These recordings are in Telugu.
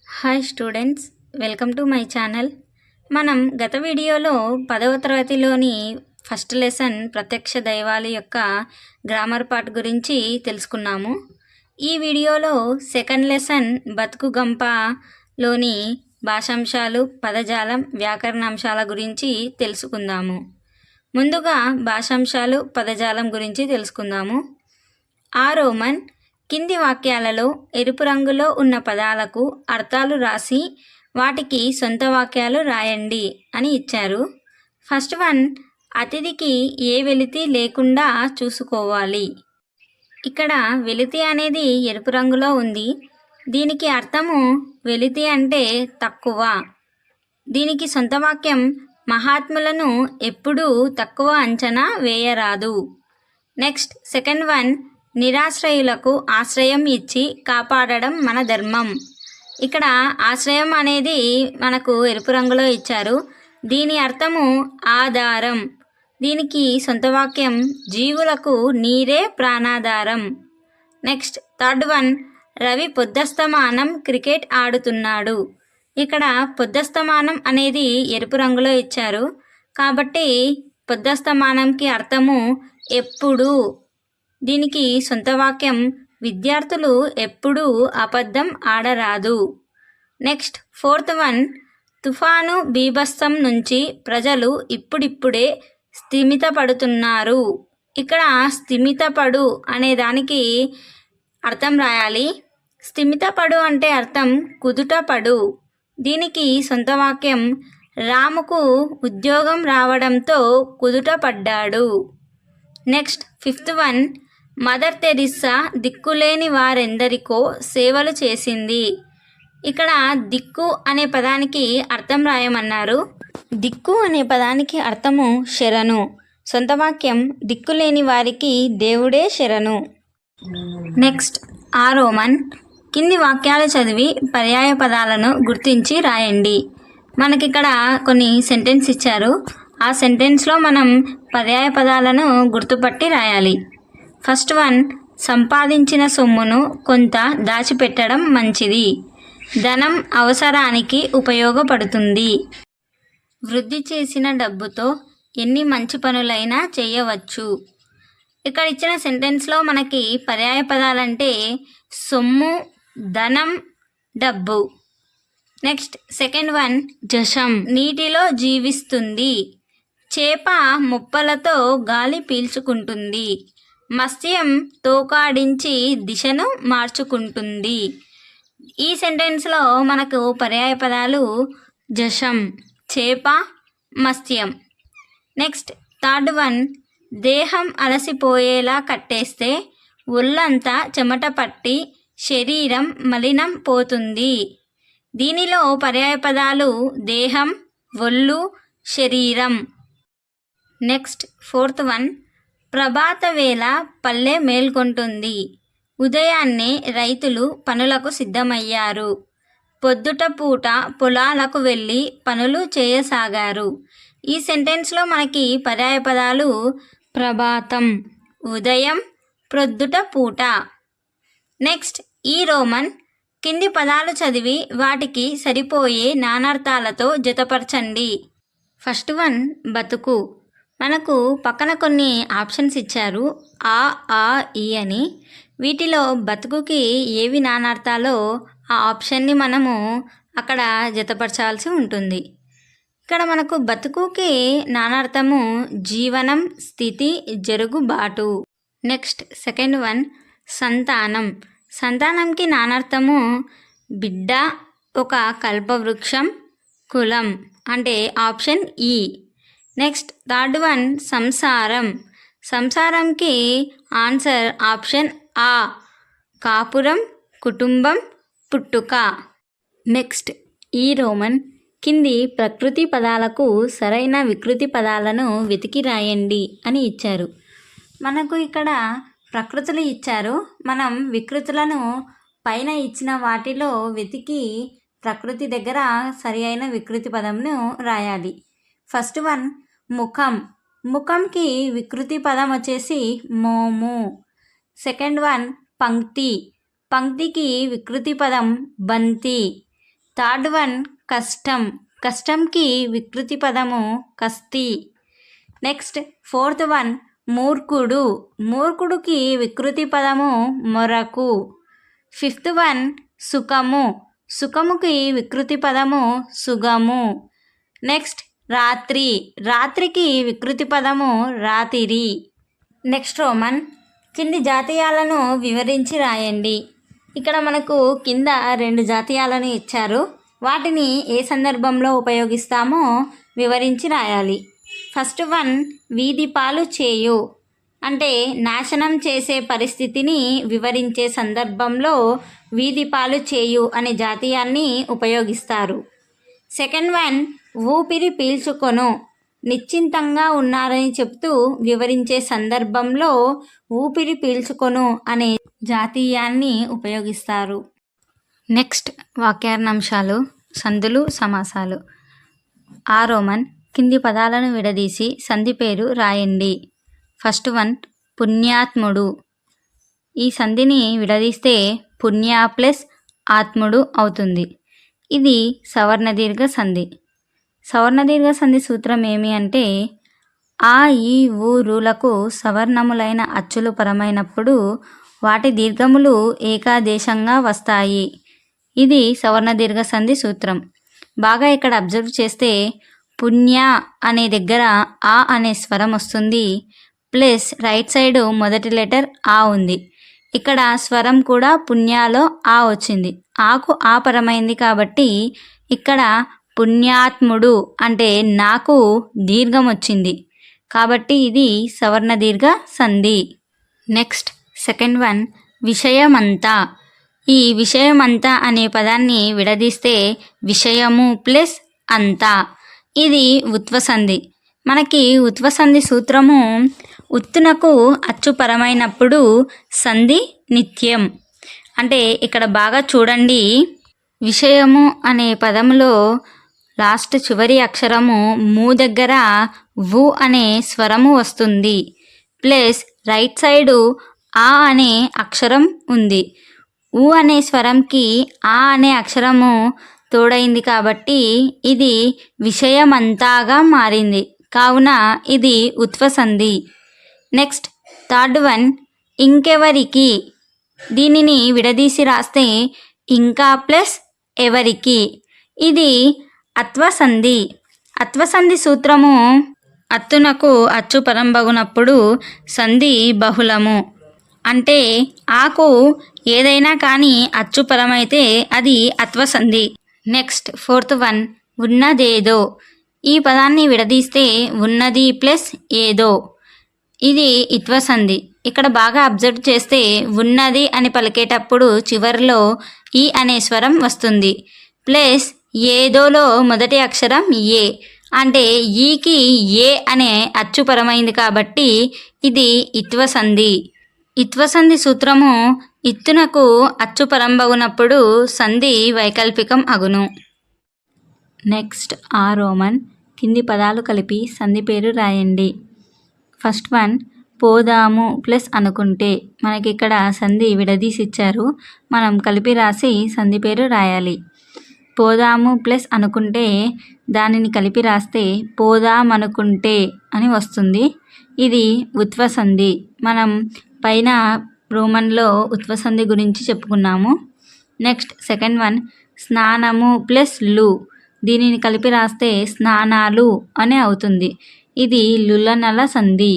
Hi students, welcome to my channel. మనం గత వీడియోలో 10వ తరగతిలోని ఫస్ట్ లెసన్ ప్రత్యక్ష దైవాలు యొక్క గ్రామర్ పార్ట్ గురించి తెలుసుకున్నాము. ఈ వీడియోలో సెకండ్ లెసన్ బతుకు గంపలోని భాషాంశాలు, పదజాలం, వ్యాకరణాంశాల గురించి తెలుసుకుందాము. ముందుగా భాషాంశాలు, పదజాలం గురించి తెలుసుకుందాము. ఆ రోమన్ కింది వాక్యాలలో ఎరుపు రంగులో ఉన్న పదాలకు అర్థాలు రాసి వాటికి సొంత వాక్యాలు రాయండి అని ఇచ్చారు. ఫస్ట్ వన్, అతిథికి ఏ వెలితి లేకుండా చూసుకోవాలి. ఇక్కడ వెలితి అనేది ఎరుపు రంగులో ఉంది. దీనికి అర్థము వెలితి అంటే తక్కువ. దీనికి సొంత వాక్యం మహాత్ములను ఎప్పుడూ తక్కువ అంచనా వేయరాదు. నెక్స్ట్ సెకండ్ వన్, నిరాశ్రయులకు ఆశ్రయం ఇచ్చి కాపాడడం మన ధర్మం. ఇక్కడ ఆశ్రయం అనేది మనకు ఎరుపు రంగులో ఇచ్చారు. దీని అర్థము ఆధారం. దీనికి సొంత వాక్యం జీవులకు నీరే ప్రాణాధారం. నెక్స్ట్ థర్డ్ వన్, రవి పొద్దస్తమానం క్రికెట్ ఆడుతున్నాడు. ఇక్కడ పొద్దస్తమానం అనేది ఎరుపు రంగులో ఇచ్చారు కాబట్టి పొద్దస్తమానంకి అర్థము ఎప్పుడు. దీనికి సొంత వాక్యం విద్యార్థులు ఎప్పుడూ అబద్ధం ఆడరాదు. నెక్స్ట్ ఫోర్త్ వన్, తుఫాను బీభత్సం నుంచి ప్రజలు ఇప్పుడిప్పుడే స్థిమితపడుతున్నారు. ఇక్కడ స్థిమితపడు అనే దానికి అర్థం రాయాలి. స్థిమితపడు అంటే అర్థం కుదుటపడు. దీనికి సొంత వాక్యం రాముకు ఉద్యోగం రావడంతో కుదుటపడ్డాడు. Next fifth one, Mother Teresa దిక్కులేని వారెందరికో సేవలు చేసింది. ఇక్కడ దిక్కు అనే పదానికి అర్థం రాయమన్నారు. దిక్కు అనే పదానికి అర్థము శరణు. సొంత వాక్యం దిక్కులేని వారికి దేవుడే శరణు. నెక్స్ట్ ఆ రోమన్ కింది వాక్యాలు చదివి పర్యాయ పదాలను గుర్తించి రాయండి. మనకిక్కడ కొన్ని సెంటెన్స్ ఇచ్చారు. ఆ సెంటెన్స్లో మనం పర్యాయ పదాలను గుర్తుపట్టి రాయాలి. ఫస్ట్ వన్, సంపాదించిన సొమ్మును కొంత దాచిపెట్టడం మంచిది. ధనం అవసరానికి ఉపయోగపడుతుంది. వృద్ధి చేసిన డబ్బుతో ఎన్ని మంచి పనులైనా చేయవచ్చు. ఇక్కడ ఇచ్చిన సెంటెన్స్లో మనకి పర్యాయ పదాలంటే సొమ్ము, ధనం, డబ్బు. నెక్స్ట్ సెకండ్ వన్, జషం నీటిలో జీవిస్తుంది. చేప ముప్పలతో గాలి పీల్చుకుంటుంది. మత్స్యం తోకాడించి దిశను మార్చుకుంటుంది. ఈ సెంటెన్స్లో మనకు పర్యాయ పదాలు జషం, చేప, మత్స్యం. నెక్స్ట్ థర్డ్ వన్, దేహం అలసిపోయేలా కట్టేస్తే ఒళ్ళంతా చెమట పట్టి శరీరం మలినం పోతుంది. దీనిలో పర్యాయ పదాలు దేహం, ఒళ్ళు, శరీరం. నెక్స్ట్ ఫోర్త్ వన్, ప్రభాత వేళ పల్లె మేల్కొంటుంది. ఉదయాన్నే రైతులు పనులకు సిద్ధమయ్యారు. పొద్దుట పూట పొలాలకు వెళ్ళి పనులు చేయసాగారు. ఈ సెంటెన్స్లో మనకి పర్యాయ పదాలు ప్రభాతం, ఉదయం, ప్రొద్దుట పూట. నెక్స్ట్ ఈ రోమన్ కింది పదాలు చదివి వాటికి సరిపోయే నానార్థాలతో జతపరచండి. ఫస్ట్ వన్, బతుకు. మనకు పక్కన కొన్ని ఆప్షన్స్ ఇచ్చారు, ఆ, ఈ అని. వీటిలో బతుకుకి ఏవి నానార్థాలో ఆ ఆప్షన్ని మనము అక్కడ జతపరచాల్సి ఉంటుంది. ఇక్కడ మనకు బతుకుకి నానార్థము జీవనం, స్థితి, జరుగుబాటు. నెక్స్ట్ సెకండ్ వన్, సంతానం. సంతానంకి నానార్థము బిడ్డ, ఒక కల్పవృక్షం, కులం అంటే ఆప్షన్ ఈ. నెక్స్ట్ థర్డ్ వన్, సంసారం. సంసారంకి ఆన్సర్ ఆప్షన్ ఆ, కాపురం, కుటుంబం, పుట్టుక. నెక్స్ట్ ఈ రోమన్ కింది ప్రకృతి పదాలకు సరైన వికృతి పదాలను వెతికి రాయండి అని ఇచ్చారు. మనకు ఇక్కడ ప్రకృతులు ఇచ్చారు. మనం వికృతులను పైన ఇచ్చిన వాటిలో వెతికి ప్రకృతి దగ్గర సరి అయిన వికృతి పదంను రాయాలి. ఫస్ట్ వన్, ముఖం. ముఖంకి వికృతి పదం వచ్చేసి మోము. సెకండ్ వన్, పంక్తి. పంక్తికి వికృతి పదం బంతి. థర్డ్ వన్ కష్టం. కష్టంకి వికృతి పదము కస్తి. నెక్స్ట్ ఫోర్త్ వన్ మూర్ఖుడు. మూర్ఖుడికి వికృతి పదము మొరకు. ఫిఫ్త్ వన్ సుఖము. సుఖముకి వికృతి పదము సుగము. నెక్స్ట్ రాత్రి. రాత్రికి వికృతి పదము రాతిరి. నెక్స్ట్ రోమన్ కింది జాతీయాలను వివరించి రాయండి. ఇక్కడ మనకు కింద 2 జాతీయాలను ఇచ్చారు. వాటిని ఏ సందర్భంలో ఉపయోగిస్తామో వివరించి రాయాలి. ఫస్ట్ వన్ వీధి పాలు చేయు అంటే నాశనం చేసే పరిస్థితిని వివరించే సందర్భంలో వీధి పాలు చేయు అనే జాతీయాన్ని ఉపయోగిస్తారు. సెకండ్ వన్ ఊపిరి పీల్చుకొను నిశ్చింతంగా ఉన్నారని చెప్తూ వివరించే సందర్భంలో ఊపిరి పీల్చుకొను అనే జాతీయాన్ని ఉపయోగిస్తారు. నెక్స్ట్ వాక్యార్థాంశాలు, సందులు, సమాసాలు. ఆ రోమన్ కింది పదాలను విడదీసి సంధి పేరు రాయండి. ఫస్ట్ వన్ పుణ్యాత్ముడు. ఈ సంధిని విడదీస్తే పుణ్య ప్లస్ ఆత్ముడు అవుతుంది. ఇది సవర్ణ దీర్ఘ సంధి. సవర్ణ దీర్ఘ సంధి సూత్రం ఏమి అంటే ఆ ఈ ఊ రులకు సవర్ణములైన అచ్చులు పరమైనప్పుడు వాటి దీర్ఘములు ఏకాదేశంగా వస్తాయి. ఇది సవర్ణ దీర్ఘ సంధి సూత్రం. బాగా ఇక్కడ అబ్జర్వ్ చేస్తే పుణ్య అనే దగ్గర ఆ అనే స్వరం వస్తుంది. ప్లస్ రైట్ సైడ్ మొదటి లెటర్ ఆ ఉంది. ఇక్కడ స్వరం కూడా పుణ్యాలో ఆ వచ్చింది. ఆకు ఆ పరమైంది కాబట్టి ఇక్కడ పుణ్యాత్ముడు అంటే నాకు దీర్ఘం వచ్చింది కాబట్టి ఇది సవర్ణ దీర్ఘ సంధి. నెక్స్ట్ సెకండ్ వన్ విషయమంతా. ఈ విషయమంతా అనే పదాన్ని విడదీస్తే విషయము ప్లస్ అంతా. ఇది ఉత్వసంధి. మనకి ఉత్వసంధి సూత్రము ఉత్తునకు అచ్చుపరమైనప్పుడు సంధి నిత్యం. అంటే ఇక్కడ బాగా చూడండి, విషయము అనే పదములో లాస్ట్ చివరి అక్షరము మూ దగ్గర వు అనే స్వరము వస్తుంది. ప్లస్ రైట్ సైడు ఆ అనే అక్షరం ఉంది. ఊ అనే స్వరంకి ఆ అనే అక్షరము తోడైంది కాబట్టి ఇది విషయమంతాగా మారింది. కావున ఇది ఉత్వసంధి. నెక్స్ట్ థర్డ్ వన్ ఇంకెవరికి. దీనిని విడదీసి రాస్తే ఇంకా ప్లస్ ఎవరికి. ఇది అత్వసంధి. అత్వసంధి సూత్రము అత్తునకు అచ్చు పరంబగునప్పుడు సంధి బహుళము. అంటే ఆకు ఏదైనా కానీ అచ్చుపరమైతే అది అత్వసంధి. నెక్స్ట్ ఫోర్త్ వన్ ఉన్నదేదో. ఈ పదాన్ని విడదీస్తే ఉన్నది ప్లస్ ఏదో. ఇది ఇత్వసంధి. ఇక్కడ బాగా అబ్జర్వ్ చేస్తే ఉన్నది అని పలికేటప్పుడు చివరిలో ఈ అనే స్వరం వస్తుంది. ప్లస్ ఏదోలో మొదటి అక్షరం ఏ. అంటే ఈకి ఏ అనే అచ్చుపరమైంది కాబట్టి ఇది ఇత్వసంధి. ఇత్వసంధి సూత్రము ఇత్తునకు అచ్చుపరంబగునప్పుడు సంధి వైకల్పికం అగును. నెక్స్ట్ ఆ రోమన్ కింది పదాలు కలిపి సంధి పేరు రాయండి. ఫస్ట్ వన్ పోదాము ప్లస్ అనుకుంటే. మనకి ఇక్కడ సంధి విడదీసి ఇచ్చారు, మనం కలిపి రాసి సంధి పేరు రాయాలి. పోదాము ప్లస్ అనుకుంటే దానిని కలిపి రాస్తే పోదామనుకుంటే అని వస్తుంది. ఇది ఉత్వసంధి. మనం పైన రోమన్లో ఉత్వసంధి గురించి చెప్పుకున్నాము. నెక్స్ట్ సెకండ్ వన్ స్నానము ప్లస్ లు. దీనిని కలిపి రాస్తే స్నానాలు అని అవుతుంది. ఇది లులనల సంధి.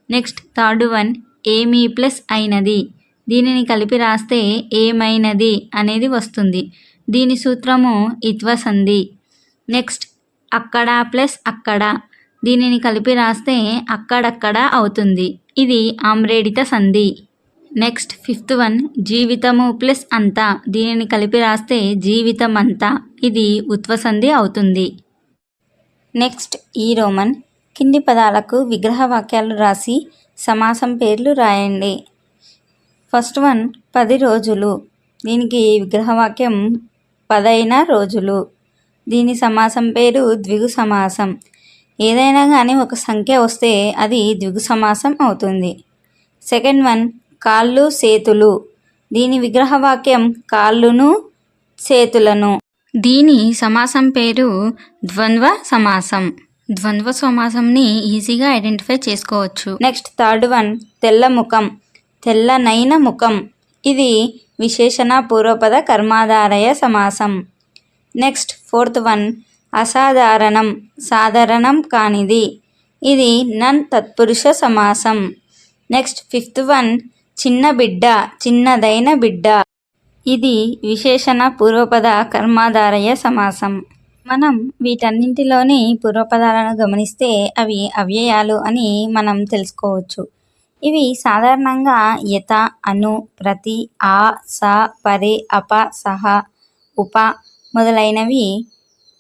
నెక్స్ట్ థర్డ్ వన్ ఏమీ ప్లస్ అయినది. దీనిని కలిపి రాస్తే ఏమైనది అనేది వస్తుంది. దీని సూత్రము ఇత్వసంధి. నెక్స్ట్ అక్కడ ప్లస్ అక్కడ. దీనిని కలిపి రాస్తే అక్కడక్కడ అవుతుంది. ఇది ఆమ్రేడిత సంధి. నెక్స్ట్ ఫిఫ్త్ వన్ జీవితము ప్లస్ అంతా. దీనిని కలిపి రాస్తే జీవితం అంతా. ఇది ఉత్వసంధి అవుతుంది. నెక్స్ట్ ఈ రోమన్ కింది పదాలకు విగ్రహ వాక్యాలు రాసి సమాసం పేర్లు రాయండి. ఫస్ట్ వన్ 10 రోజులు. దీనికి విగ్రహవాక్యం 10 రోజులు. దీని సమాసం పేరు ద్విగు సమాసం. ఏదైనా కానీ ఒక సంఖ్య వస్తే అది ద్విగు సమాసం అవుతుంది. సెకండ్ వన్ కాళ్ళు చేతులు. దీని విగ్రహవాక్యం కాళ్ళును చేతులను. దీని సమాసం పేరు ద్వంద్వ సమాసం. ద్వంద్వ సమాసంని ఈజీగా ఐడెంటిఫై చేసుకోవచ్చు. నెక్స్ట్ థర్డ్ వన్ తెల్ల ముఖం, తెల్లనైన ముఖం. ఇది విశేషణ పూర్వపద కర్మాధారయ సమాసం. నెక్స్ట్ ఫోర్త్ వన్ అసాధారణం, సాధారణం కానిది. ఇది నన్ తత్పురుష సమాసం. నెక్స్ట్ ఫిఫ్త్ వన్ చిన్న బిడ్డ, చిన్నదైన బిడ్డ. ఇది విశేషణ పూర్వపద కర్మాధారయ సమాసం. మనం వీటన్నింటిలోని పూర్వపదాలను గమనిస్తే అవి అవ్యయాలు అని మనం తెలుసుకోవచ్చు. ఇవి సాధారణంగా యత, అను, ప్రతి, ఆ, స, పరే, అప, సహ, ఉప మొదలైనవి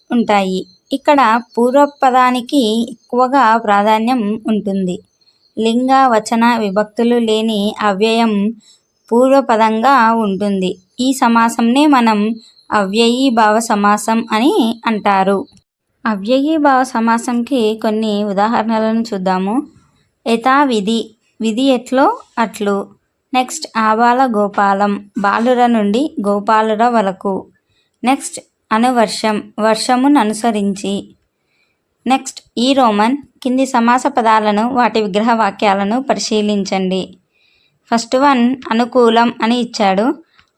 ఉంటాయి. ఇక్కడ పూర్వపదానికి ఎక్కువగా ప్రాధాన్యం ఉంటుంది. లింగ, వచన, విభక్తులు లేని అవ్యయం పూర్వపదంగా ఉంటుంది. ఈ సమాసంనే మనం అవ్యయీభావ సమాసం అని అంటారు. అవ్యయీభావ సమాసంకి కొన్ని ఉదాహరణలను చూద్దాము. యథావిధి, విధి ఎట్లో అట్లు. నెక్స్ట్ ఆబాల గోపాలం, బాలుర నుండి గోపాలుర వరకు. నెక్స్ట్ అనువర్షం, వర్షమును అనుసరించి. నెక్స్ట్ ఈ రోమన్ కింది సమాస పదాలను వాటి విగ్రహ వాక్యాలను పరిశీలించండి. ఫస్ట్ వన్ అనుకూలం అని ఇచ్చాడు.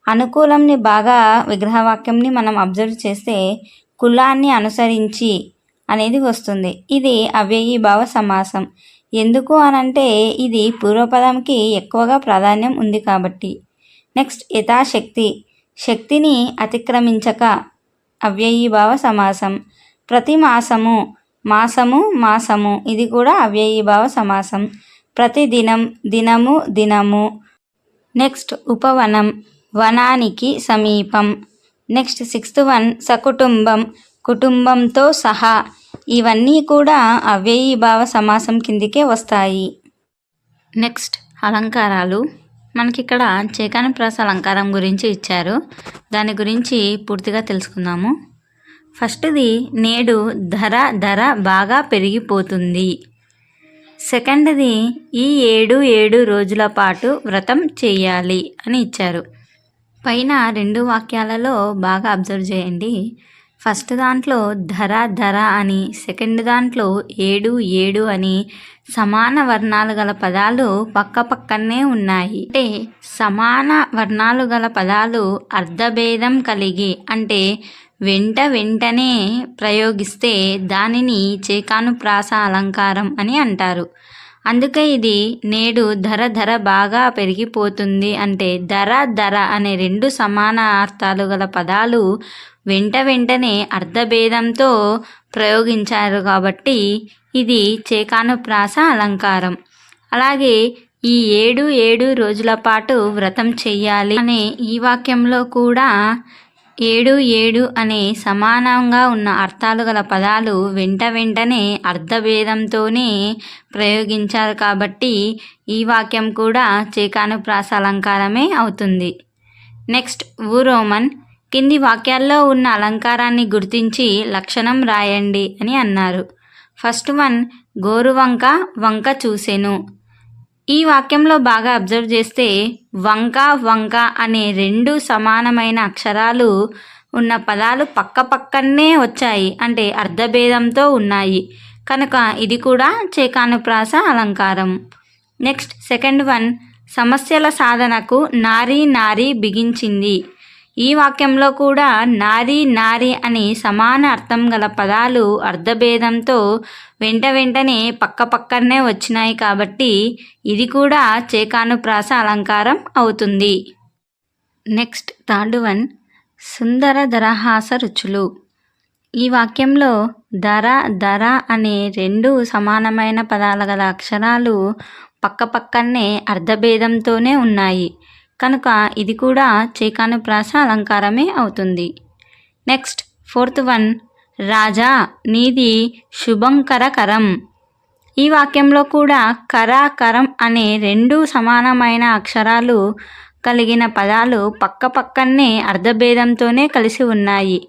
అనుకూలంని బాగా విగ్రహవాక్యంని మనం అబ్జర్వ్ చేస్తే కులాన్ని అనుసరించి అనేది వస్తుంది. ఇది అవ్యయీభావ సమాసం. ఎందుకు అనంటే ఇది పూర్వపదంకి ఎక్కువగా ప్రాధాన్యం ఉంది కాబట్టి. నెక్స్ట్ యథాశక్తి, శక్తిని అతిక్రమించక అవ్యయీభావ సమాసం. ప్రతి మాసము, మాసము మాసము, ఇది కూడా అవ్యయీభావ సమాసం. ప్రతిదినం, దినము దినము. నెక్స్ట్ ఉపవనం, వనానికి సమీపం. నెక్స్ట్ సిక్స్త్ వన్ సకుటుంబం, కుటుంబంతో సహా. ఇవన్నీ కూడా అవ్యయీభావ సమాసం కిందికే వస్తాయి. నెక్స్ట్ అలంకారాలు. మనకి ఇక్కడ చేకానుప్రాస అలంకారం గురించి ఇచ్చారు. దాని గురించి పూర్తిగా తెలుసుకుందాము. ఫస్ట్ది నేడు ధర బాగా పెరిగిపోతుంది. సెకండ్ది ఈ 7 రోజుల పాటు వ్రతం చేయాలి అని ఇచ్చారు. పైన 2 వాక్యాలలో బాగా అబ్జర్వ్ చేయండి. ఫస్ట్ దాంట్లో ధర అని, సెకండ్ దాంట్లో 7 అని సమాన వర్ణాలు గల పదాలు పక్కనే ఉన్నాయి. అంటే సమాన వర్ణాలు గల పదాలు అర్థభేదం కలిగి అంటే వెంటనే ప్రయోగిస్తే దానిని చేకానుప్రాస అలంకారం అని అంటారు. అందుకే ఇది నేడు ధర బాగా పెరిగిపోతుంది అంటే ధర అనే 2 సమాన అర్థాలు గల పదాలు వెంటనే అర్థభేదంతో ప్రయోగించారు కాబట్టి ఇది చేకానుప్రాస అలంకారం. అలాగే ఈ 7 రోజుల పాటు వ్రతం చెయ్యాలి అనే ఈ వాక్యంలో కూడా 7 అనే సమానంగా ఉన్న అర్థాలు గల పదాలు వెంటనే అర్థభేదంతోనే ప్రయోగించారు కాబట్టి ఈ వాక్యం కూడా చేకానుప్రాస అలంకారమే అవుతుంది. నెక్స్ట్ ఊరోమన్ కింది వాక్యాల్లో ఉన్న అలంకారాన్ని గుర్తించి లక్షణం రాయండి అని అన్నారు. ఫస్ట్ వన్ గోరువంక వంక చూసెను. ఈ వాక్యంలో బాగా అబ్జర్వ్ చేస్తే వంక అనే 2 సమానమైన అక్షరాలు ఉన్న పదాలు పక్కనే వచ్చాయి అంటే అర్థభేదంతో ఉన్నాయి కనుక ఇది కూడా చేకానుప్రాస అలంకారం. నెక్స్ట్ సెకండ్ వన్ సమస్యల సాధనకు నారీ బిగించింది. ఈ వాక్యంలో కూడా నారీ అని సమాన అర్థం గల పదాలు అర్థభేదంతో వెంటనే పక్కనే వచ్చినాయి కాబట్టి ఇది కూడా చేకానుప్రాస అలంకారం అవుతుంది. నెక్స్ట్ థర్డ్ వన్ సుందర దరహాస రుచులు. ఈ వాక్యంలో ధర అనే 2 సమానమైన పదాల గల అక్షరాలు పక్కనే అర్థభేదంతోనే ఉన్నాయి కనుక ఇది కూడా చేకానుప్రాస అలంకారమే అవుతుంది. నెక్స్ట్ ఫోర్త్ వన్ రాజా నీది శుభంకరకరం. ఈ వాక్యంలో కూడా కరం అనే 2 సమానమైన అక్షరాలు కలిగిన పదాలు పక్కనే అర్థభేదంతోనే కలిసి ఉన్నాయి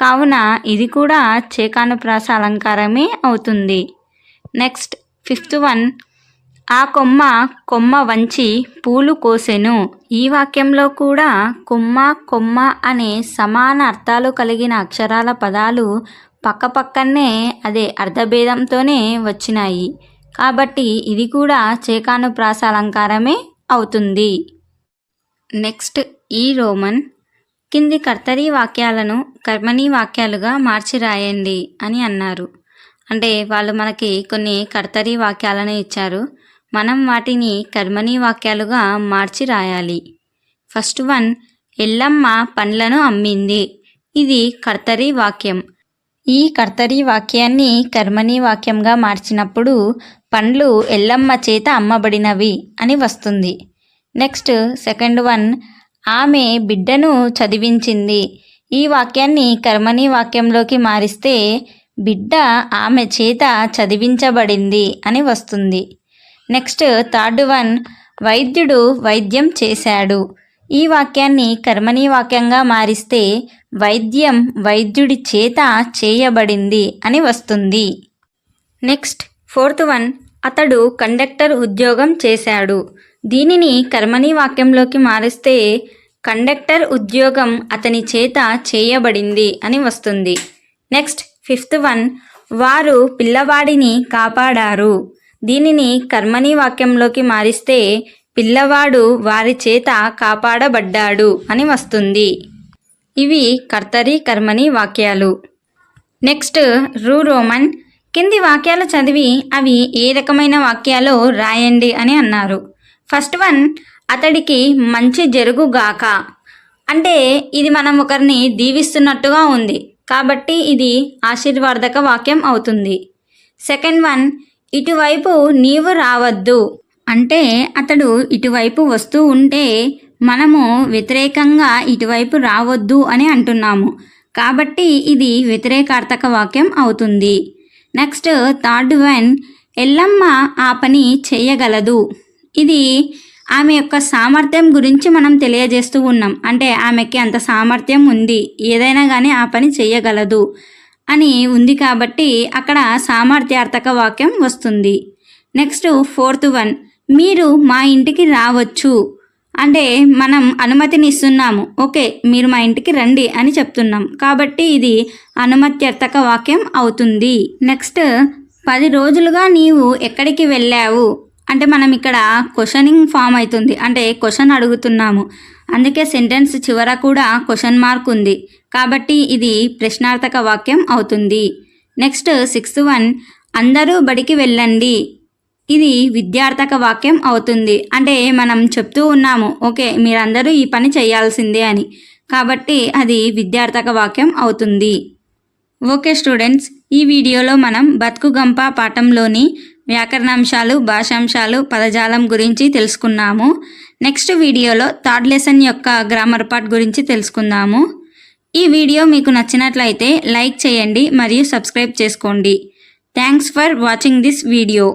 కావున ఇది కూడా చేకానుప్రాస అలంకారమే అవుతుంది. నెక్స్ట్ ఫిఫ్త్ వన్ ఆ కొమ్మ కొమ్మ వంచి పూలు కోసెను. ఈ వాక్యంలో కూడా కొమ్మ కొమ్మ అనే సమాన అర్థాలు కలిగిన అక్షరాల పదాలు పక్కపక్కనే అదే అర్థభేదంతోనే వచ్చినాయి. కాబట్టి ఇది కూడా చేకానుప్రాస అలంకారమే అవుతుంది. నెక్స్ట్ ఈ రోమన్ కింది కర్తరీ వాక్యాలను కర్మణీ వాక్యాలుగా మార్చి రాయండి అని అన్నారు. అంటే వాళ్ళు మనకి కొన్ని కర్తరీ వాక్యాలను ఇచ్చారు, మనం వాటిని కర్మణీ వాక్యాలుగా మార్చి రాయాలి. ఫస్ట్ వన్, ఎల్లమ్మ పండ్లను అమ్మింది. ఇది కర్తరీ వాక్యం. ఈ కర్తరీ వాక్యాన్ని కర్మణీ వాక్యంగా మార్చినప్పుడు పండ్లు ఎల్లమ్మ చేత అమ్మబడినవి అని వస్తుంది. నెక్స్ట్ సెకండ్ వన్, ఆమె బిడ్డను చదివించింది. ఈ వాక్యాన్ని కర్మణీ వాక్యంలోకి మారిస్తే బిడ్డ ఆమె చేత చదివించబడింది అని వస్తుంది. నెక్స్ట్ థర్డ్ వన్, వైద్యుడు వైద్యం చేశాడు. ఈ వాక్యాన్ని కర్మణీ వాక్యంగా మారిస్తే వైద్యం వైద్యుడి చేత చేయబడింది అని వస్తుంది. నెక్స్ట్ ఫోర్త్ వన్, అతడు కండక్టర్ ఉద్యోగం చేశాడు. దీనిని కర్మణీ వాక్యంలోకి మారిస్తే కండక్టర్ ఉద్యోగం అతని చేత చేయబడింది అని వస్తుంది. నెక్స్ట్ ఫిఫ్త్ వన్, వారు పిల్లవాడిని కాపాడారు. దీనిని కర్మణీ వాక్యంలోకి మారిస్తే పిల్లవాడు వారి చేత కాపాడబడ్డాడు అని వస్తుంది. ఇవి కర్తరీ కర్మణీ వాక్యాలు. నెక్స్ట్ రోమన్ కింది వాక్యాలు చదివి అవి ఏ రకమైన వాక్యాలో రాయండి అని అన్నారు. ఫస్ట్ వన్, అతడికి మంచి జరుగుగాక. అంటే ఇది మనం ఒకరిని దీవిస్తున్నట్టుగా ఉంది కాబట్టి ఇది ఆశీర్వాదక వాక్యం అవుతుంది. సెకండ్ వన్, ఇటువైపు నీవు రావద్దు. అంటే అతడు ఇటువైపు వస్తూ ఉంటే మనము వ్యతిరేకంగా ఇటువైపు రావద్దు అని అంటున్నాము కాబట్టి ఇది వ్యతిరేకార్థక వాక్యం అవుతుంది. నెక్స్ట్ థర్డ్ వన్, ఎల్లమ్మ ఆ పని చేయగలదు. ఇది ఆమె యొక్క సామర్థ్యం గురించి మనం తెలియజేస్తూ ఉన్నాం. అంటే ఆమెకి అంత సామర్థ్యం ఉంది, ఏదైనా కానీ ఆ పని చేయగలదు అని ఉంది కాబట్టి అక్కడ సామర్థ్యార్థక వాక్యం వస్తుంది. నెక్స్ట్ ఫోర్త్ వన్, మీరు మా ఇంటికి రావచ్చు. అంటే మనం అనుమతిని ఇస్తున్నాము, ఓకే మీరు మా ఇంటికి రండి అని చెప్తున్నాం కాబట్టి ఇది అనుమత్యర్థక వాక్యం అవుతుంది. నెక్స్ట్ 10 రోజులుగా నీవు ఎక్కడికి వెళ్ళావు. అంటే మనం ఇక్కడ క్వశ్చనింగ్ ఫామ్ అవుతుంది, అంటే క్వశ్చన్ అడుగుతున్నాము, అందుకే సెంటెన్స్ చివర కూడా క్వశ్చన్ మార్క్ ఉంది కాబట్టి ఇది ప్రశ్నార్థక వాక్యం అవుతుంది. నెక్స్ట్ సిక్స్త్ వన్, అందరూ బడికి వెళ్ళండి. ఇది విద్యార్థక వాక్యం అవుతుంది. అంటే మనం చెప్తూ ఉన్నాము, ఓకే మీరందరూ ఈ పని చేయాల్సిందే అని, కాబట్టి అది విద్యార్థక వాక్యం అవుతుంది. ఓకే స్టూడెంట్స్, ఈ వీడియోలో మనం బతుకుగంప పాఠంలోని వ్యాకరణాంశాలు, భాషాంశాలు, పదజాలం గురించి తెలుసుకున్నాము. నెక్స్ట్ వీడియోలో థర్డ్ లెసన్ యొక్క గ్రామర్ పార్ట్ గురించి తెలుసుకుందాము. ఈ వీడియో మీకు నచ్చినట్లయితే లైక్ చేయండి మరియు సబ్స్క్రైబ్ చేసుకోండి. Thanks for watching this video.